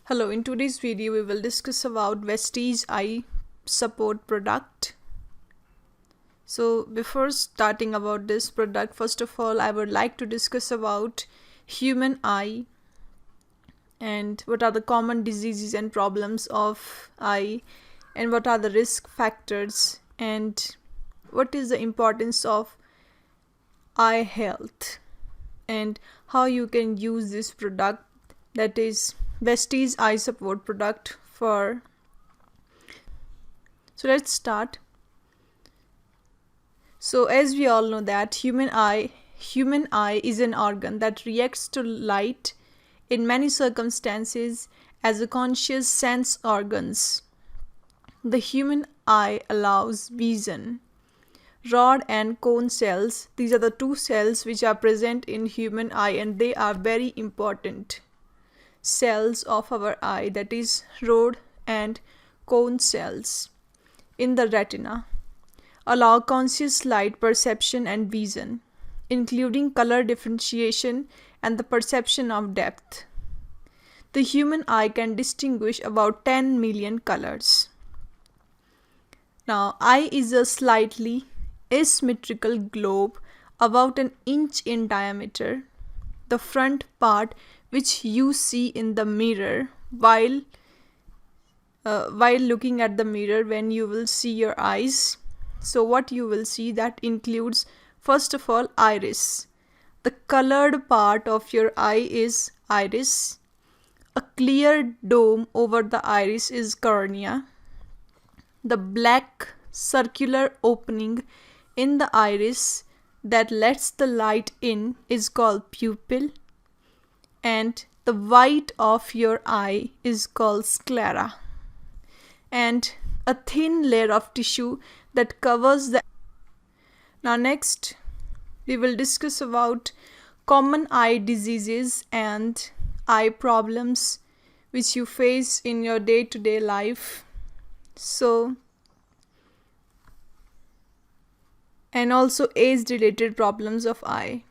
Hello, in today's video we will discuss about Vestige Eye Support product. So before starting about this product, first of all I would like to discuss about human eye and what are the common diseases and problems of eye and what are the risk factors and what is the importance of eye health and how you can use this product, that is Vestige Eye Support product for. So let's start. So as we all know that human eye is an organ that reacts to light in many circumstances as a conscious sense organs. The human eye allows vision. Rod and cone cells, these are the two cells which are present in human eye and they are very important cells of our eye, that is rod and cone cells in the retina, allow conscious light perception and vision, including color differentiation and the perception of depth. The human eye can distinguish about 10 million colors. Now, eye is a slightly asymmetrical globe about an inch in diameter. The front part, which you see in the mirror while looking at the mirror when you will see your eyes. So what you will see, that includes first of all iris. The colored part of your eye is iris. A clear dome over the iris is cornea. The black circular opening in the iris that lets the light in is called pupil, and the white of your eye is called sclera, and a thin layer of tissue that covers the. Now next we will discuss about common eye diseases and eye problems which you face in your day-to-day life. So, and also age-related problems of eye.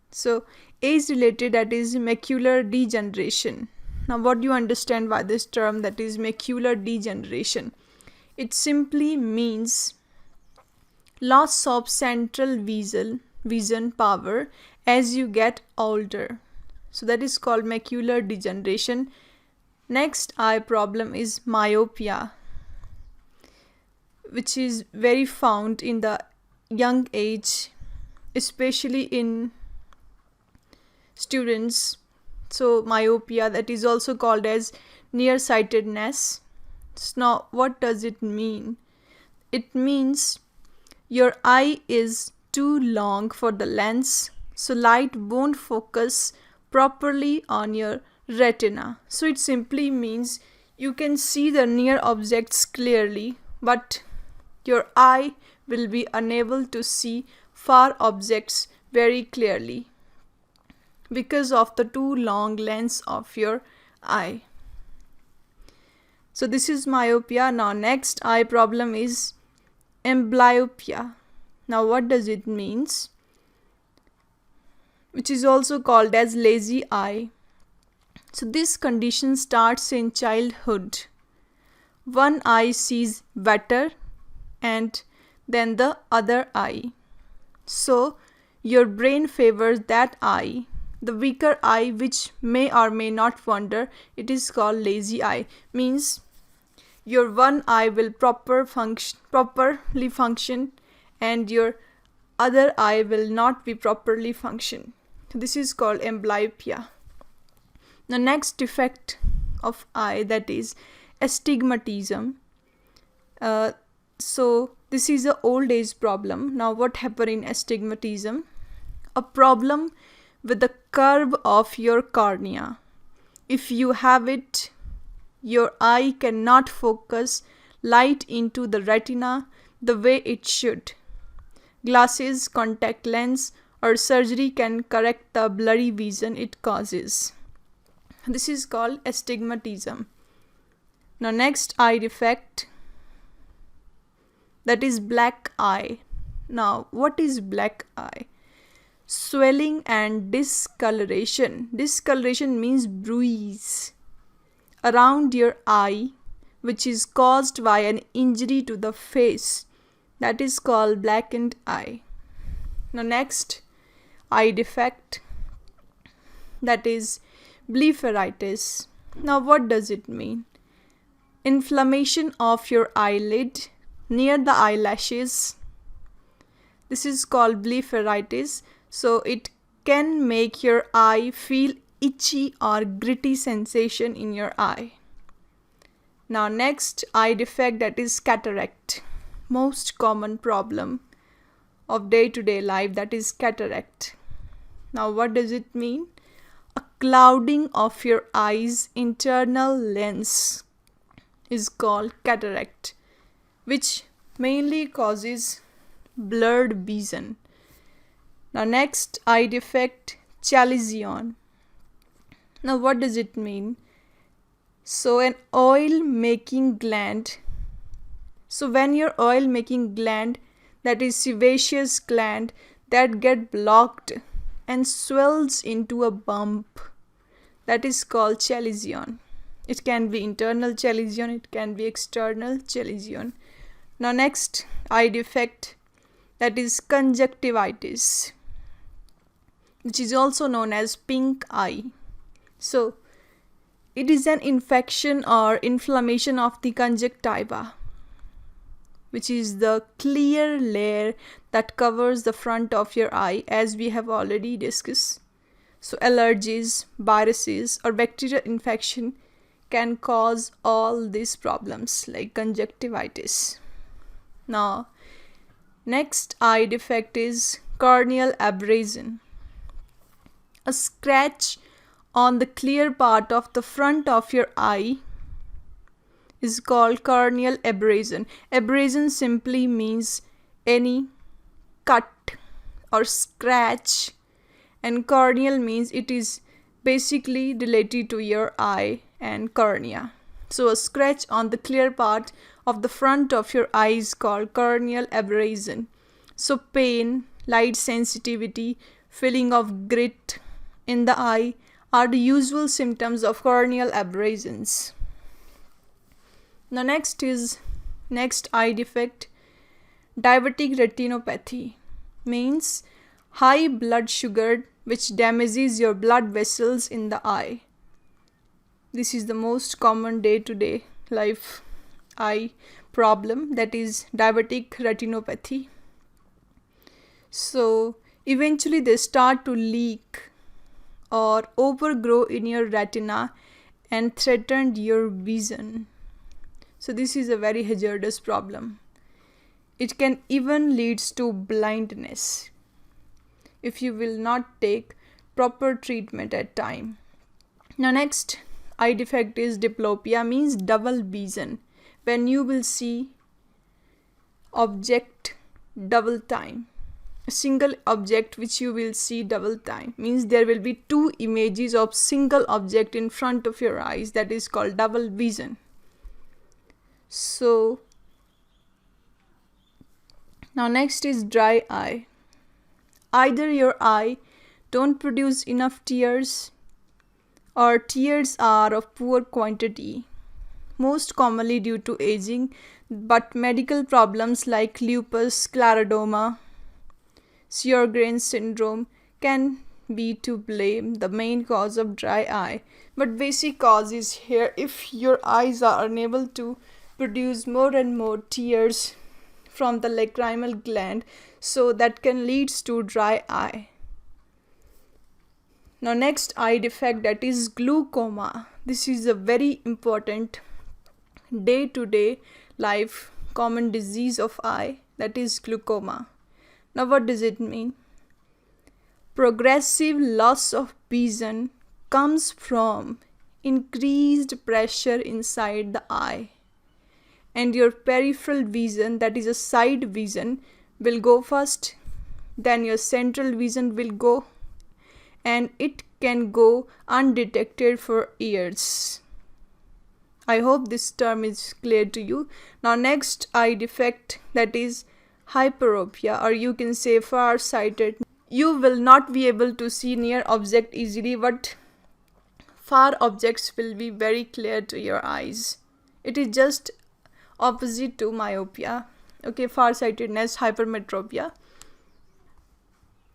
So age-related, that is macular degeneration. Now what do you understand by this term, that is macular degeneration? It simply means loss of central vision power as you get older. So that is called macular degeneration. Next eye problem is myopia, which is very found in the young age, especially in students. So myopia, that is also called as nearsightedness. So now what does it mean? It means your eye is too long for the lens, so light won't focus properly on your retina. So it simply means you can see the near objects clearly, but your eye will be unable to see far objects very clearly because of the too long lens of your eye. So this is myopia. Now next eye problem is amblyopia. Now what does it means? Which is also called as lazy eye. So this condition starts in childhood. One eye sees better and then the other eye. So your brain favors that eye. The weaker eye, which may or may not wander, it is called lazy eye. Means your one eye will properly function and your other eye will not be properly function. This is called amblyopia. The next defect of eye, that is astigmatism. So this is an old age problem. Now what happens in astigmatism? A problem with the curve of your cornea. If you have it, your eye cannot focus light into the retina the way it should. Glasses, contact lens, or surgery can correct the blurry vision it causes. This is called astigmatism. Now next eye defect, that is black eye. Now what is black eye? Swelling and discoloration. Discoloration means bruise around your eye which is caused by an injury to the face. That is called blackened eye. Now next eye defect, that is blepharitis. Now what does it mean? Inflammation of your eyelid near the eyelashes. This is called blepharitis. So it can make your eye feel itchy or gritty sensation in your eye. Now next eye defect, that is cataract. Most common problem of day-to-day life, that is cataract. Now what does it mean? A clouding of your eye's internal lens is called cataract, which mainly causes blurred vision. Now next eye defect, chalazion. Now what does it mean? So an oil making gland. So when your oil making gland, that is sebaceous gland, that get blocked and swells into a bump, that is called chalazion. It can be internal chalazion, it can be external chalazion. Now next eye defect, that is conjunctivitis, which is also known as pink eye. So it is an infection or inflammation of the conjunctiva, which is the clear layer that covers the front of your eye, as we have already discussed. So allergies, viruses, or bacterial infection can cause all these problems like conjunctivitis. Now, next eye defect is corneal abrasion. A scratch on the clear part of the front of your eye is called corneal abrasion. Abrasion simply means any cut or scratch, and corneal means it is basically related to your eye and cornea. So a scratch on the clear part of the front of your eye is called corneal abrasion. So pain, light sensitivity, feeling of grit in the eye are the usual symptoms of corneal abrasions. Now next eye defect, diabetic retinopathy, means high blood sugar which damages your blood vessels in the eye. This is the most common day-to-day life eye problem, that is diabetic retinopathy. So eventually they start to leak or overgrow in your retina and threaten your vision. So this is a very hazardous problem. It can even lead to blindness if you will not take proper treatment at time. Now next eye defect is diplopia, means double vision, when you will see object double time. A single object which you will see double time means there will be two images of single object in front of your eyes, that is called double vision. So now next is dry eye. Either your eye don't produce enough tears or tears are of poor quantity, most commonly due to aging, but medical problems like lupus, scleroderma, Sjogren's syndrome can be to blame the main cause of dry eye. But basic cause is here, if your eyes are unable to produce more and more tears from the lacrimal gland, so that can lead to dry eye. Now next eye defect, that is glaucoma. This is a very important day-to-day life common disease of eye, that is glaucoma. Now what does it mean? Progressive loss of vision comes from increased pressure inside the eye, and your peripheral vision, that is a side vision, will go first, then your central vision will go, and it can go undetected for years. I hope this term is clear to you. Now next eye defect, that is hyperopia, or you can say farsighted. You will not be able to see near object easily, but far objects will be very clear to your eyes. It is just opposite to myopia. Okay, farsightedness, hypermetropia.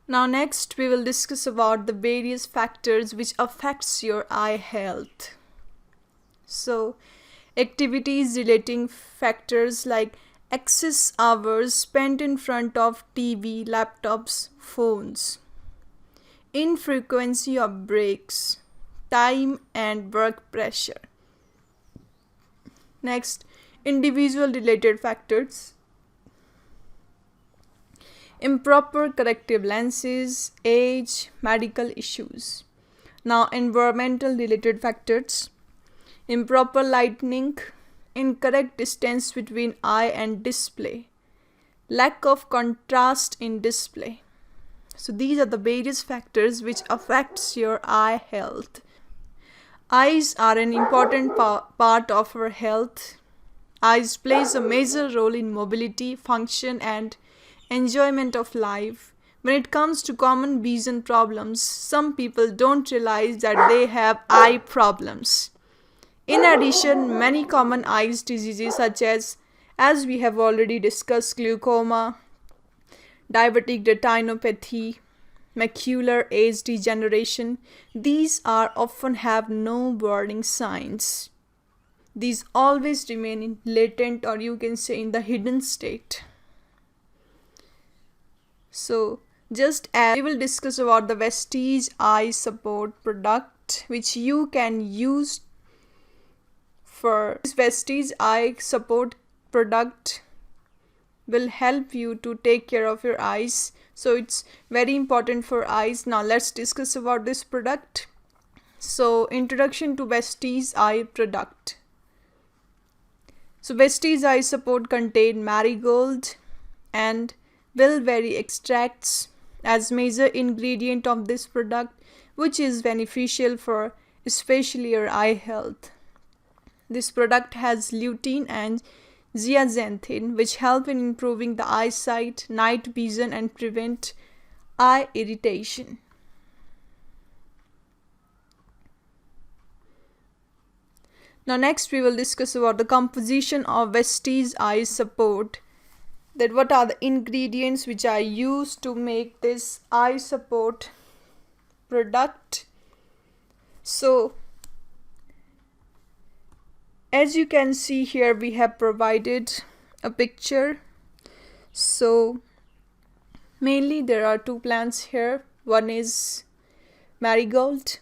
Now next we will discuss about the various factors which affects your eye health. So activities relating factors like excess hours spent in front of TV, laptops, phones, infrequency of breaks, time and work pressure. Next, individual related factors, improper corrective lenses, age, medical issues. Now, environmental related factors, improper lighting, incorrect distance between eye and display, lack of contrast in display. So these are the various factors which affects your eye health. Eyes are an important part of our health. Eyes plays a major role in mobility, function and enjoyment of life. When it comes to common vision problems, some people don't realize that they have eye problems. In addition, many common eye diseases such as we have already discussed, glaucoma, diabetic retinopathy, macular degeneration, these are often have no warning signs. These always remain in latent, or you can say in the hidden state. So just as we will discuss about the Vestige Eye Support product which you can use for this. Vestige Eye Support product will help you to take care of your eyes. So it's very important for eyes. Now let's discuss about this product. So introduction to Vestige Eye product. So Vestige Eye Support contain Marigold and Bilberry extracts as major ingredient of this product, which is beneficial for especially your eye health. This product has lutein and zeaxanthin which help in improving the eyesight, night vision and prevent eye irritation. Now next we will discuss about the composition of Vestige Eye Support. That what are the ingredients which I use to make this eye support product. So as you can see here, we have provided a picture. So mainly there are two plants here. One is marigold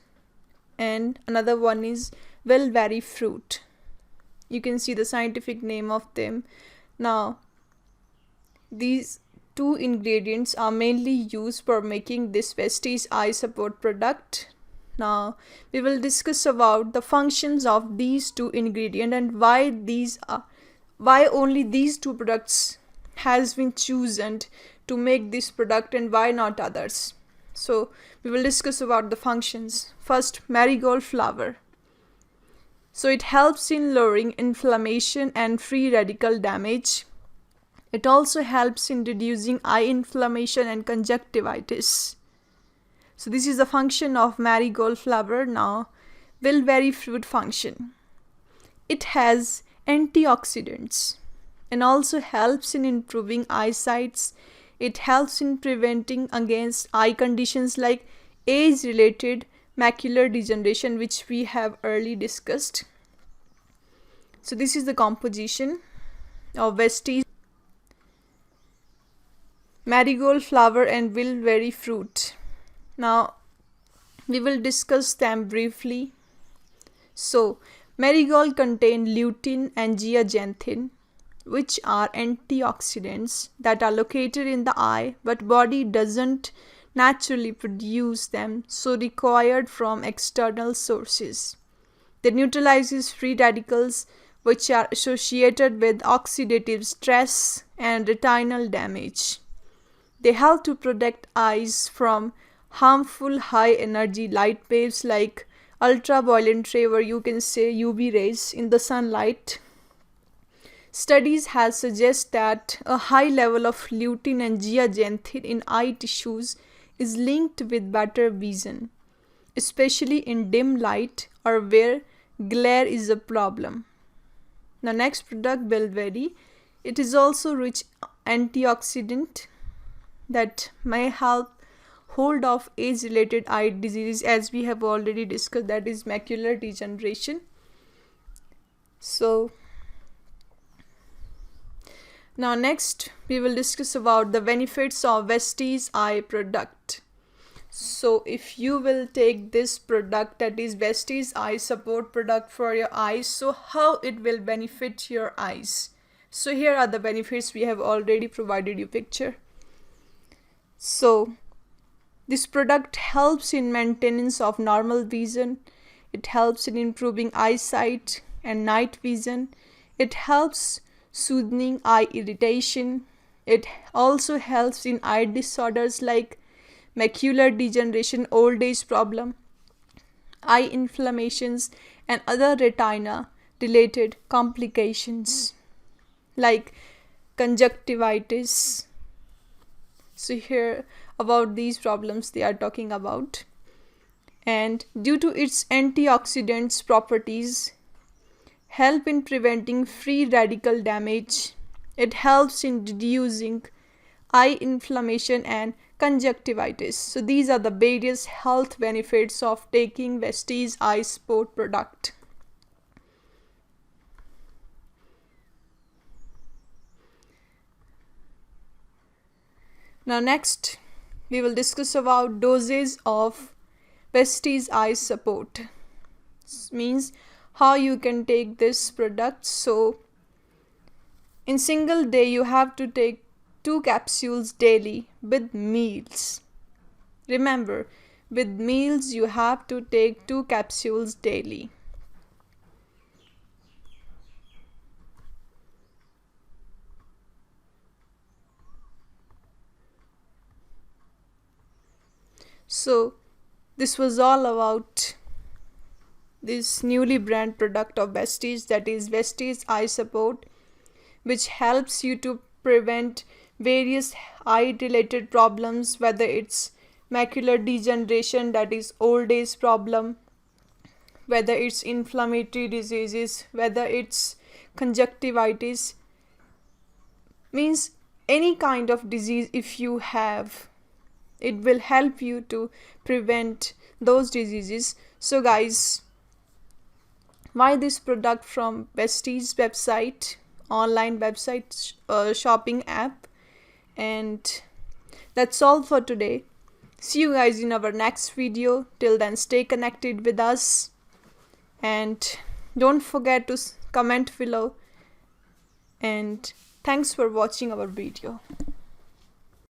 and another one is bilberry fruit. You can see the scientific name of them. Now these two ingredients are mainly used for making this Vestige Eye Support product. Now we will discuss about the functions of these two ingredients and why only these two products has been chosen to make this product and why not others. So we will discuss about the functions. First, marigold flower. So it helps in lowering inflammation and free radical damage. It also helps in reducing eye inflammation and conjunctivitis. So this is the function of marigold flower. Now, bilberry fruit function. It has antioxidants and also helps in improving eyesight. It helps in preventing against eye conditions like age-related macular degeneration, which we have earlier discussed. So this is the composition of Vestige, marigold flower and bilberry fruit. Now we will discuss them briefly. So marigold contain lutein and zeaxanthin, which are antioxidants that are located in the eye, but body doesn't naturally produce them, so required from external sources. They neutralizes free radicals which are associated with oxidative stress and retinal damage. They help to protect eyes from harmful high energy light waves like ultraviolet ray, or you can say UV rays in the sunlight. Studies have suggested that a high level of lutein and zeaxanthin in eye tissues is linked with better vision, especially in dim light or where glare is a problem. The next product, Bilberry, it is also rich antioxidant that may help hold off age-related eye disease, as we have already discussed, that is macular degeneration. So now next we will discuss about the benefits of Vestige Eye product. So if you will take this product, that is Vestige Eye Support product for your eyes, so how it will benefit your eyes? So here are the benefits. We have already provided you picture. So this product helps in maintenance of normal vision. It helps in improving eyesight and night vision. It helps soothing eye irritation. It also helps in eye disorders like macular degeneration, old age problem, eye inflammations, and other retina related complications like conjunctivitis. So here about these problems they are talking about. And due to its antioxidants properties, help in preventing free radical damage. It helps in reducing eye inflammation and conjunctivitis. So these are the various health benefits of taking Vestige Eye Support product. Now next we will discuss about dosage of Vestige Eye Support. This means how you can take this product. So in single day you have to take 2 capsules daily with meals. Remember, with meals you have to take 2 capsules daily. So this was all about this newly brand product of Vestige, that is Vestige Eye Support, which helps you to prevent various eye related problems, whether it's macular degeneration, that is old age problem, whether it's inflammatory diseases, whether it's conjunctivitis, means any kind of disease if you have, it will help you to prevent those diseases. So guys, buy this product from Vestige website, online website shopping app. And that's all for today. See you guys in our next video. Till then, stay connected with us and don't forget to comment below. And thanks for watching our video.